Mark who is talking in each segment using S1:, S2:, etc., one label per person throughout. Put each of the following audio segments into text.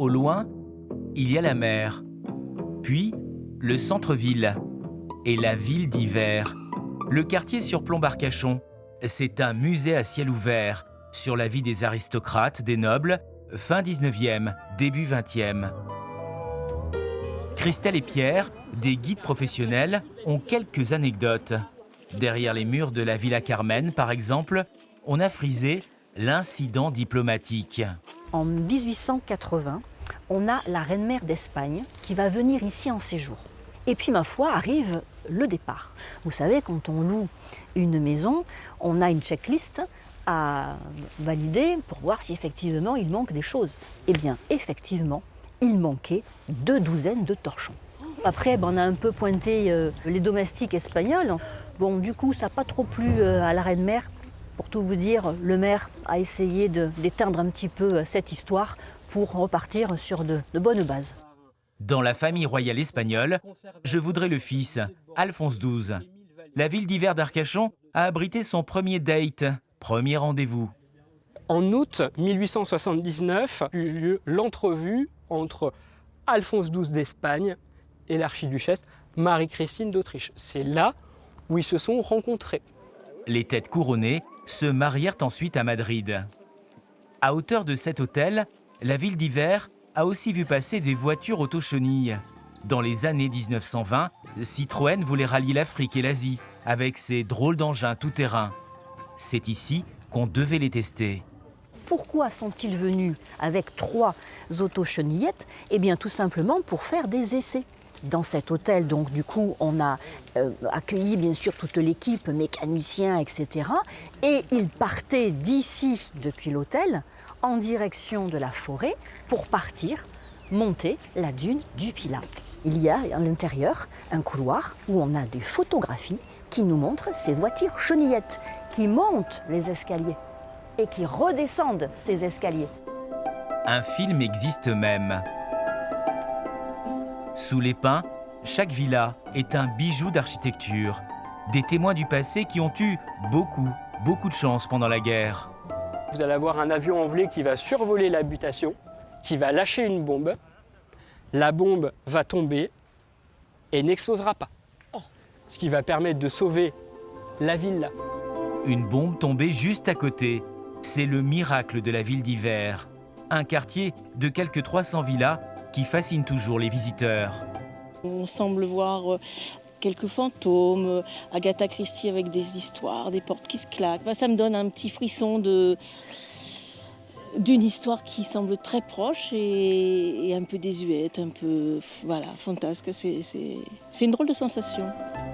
S1: Au loin, il y a la mer, puis le centre-ville et la ville d'hiver. Le quartier surplombe Arcachon. C'est un musée à ciel ouvert sur la vie des aristocrates, des nobles, fin 19e, début 20e. Christelle et Pierre, des guides professionnels, ont quelques anecdotes. Derrière les murs de la Villa Carmen, par exemple, on a frisé l'incident diplomatique.
S2: En 1880, on a la reine-mère d'Espagne qui va venir ici en séjour. Et puis, ma foi, arrive le départ. Vous savez, quand on loue une maison, on a une checklist à valider pour voir si effectivement il manque des choses. Eh bien, effectivement, il manquait 2 douzaines de torchons. Après, on a un peu pointé les domestiques espagnols. Bon, du coup, ça n'a pas trop plu à la reine-mère. Pour tout vous dire, le maire a essayé d'éteindre un petit peu cette histoire pour repartir sur de bonnes bases.
S1: Dans la famille royale espagnole, je voudrais le fils, Alphonse XII. La ville d'hiver d'Arcachon a abrité son premier date, premier rendez-vous.
S3: En août 1879, eut lieu l'entrevue entre Alphonse XII d'Espagne et l'archiduchesse Marie-Christine d'Autriche. C'est là où ils se sont rencontrés.
S1: Les têtes couronnées se marièrent ensuite à Madrid. À hauteur de cet hôtel, la ville d'hiver a aussi vu passer des voitures auto-chenilles. Dans les années 1920, Citroën voulait rallier l'Afrique et l'Asie avec ses drôles d'engins tout-terrain. C'est ici qu'on devait les tester.
S2: Pourquoi sont-ils venus avec 3 auto-chenillettes ? Eh bien, tout simplement pour faire des essais. Dans cet hôtel, donc, du coup, on a accueilli, bien sûr, toute l'équipe, mécaniciens, etc. Et ils partaient d'ici, depuis l'hôtel, en direction de la forêt, pour partir monter la dune du Pilat. Il y a à l'intérieur un couloir où on a des photographies qui nous montrent ces voitures chenillettes qui montent les escaliers et qui redescendent ces escaliers.
S1: Un film existe même. Sous les pins, chaque villa est un bijou d'architecture. Des témoins du passé qui ont eu beaucoup de chance pendant la guerre.
S3: Vous allez avoir un avion envolé qui va survoler l'habitation, qui va lâcher une bombe. La bombe va tomber et n'explosera pas. Ce qui va permettre de sauver la villa.
S1: Une bombe tombée juste à côté. C'est le miracle de la ville d'hiver. Un quartier de quelques 300 villas qui fascine toujours les visiteurs.
S4: On semble voir quelques fantômes, Agatha Christie avec des histoires, des portes qui se claquent. Ça me donne un petit frisson d'une histoire qui semble très proche et un peu désuète, un peu fantasque. C'est une drôle de sensation.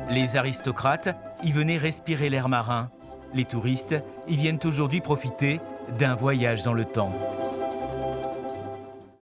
S1: Les aristocrates y venaient respirer l'air marin. Les touristes y viennent aujourd'hui profiter d'un voyage dans le temps.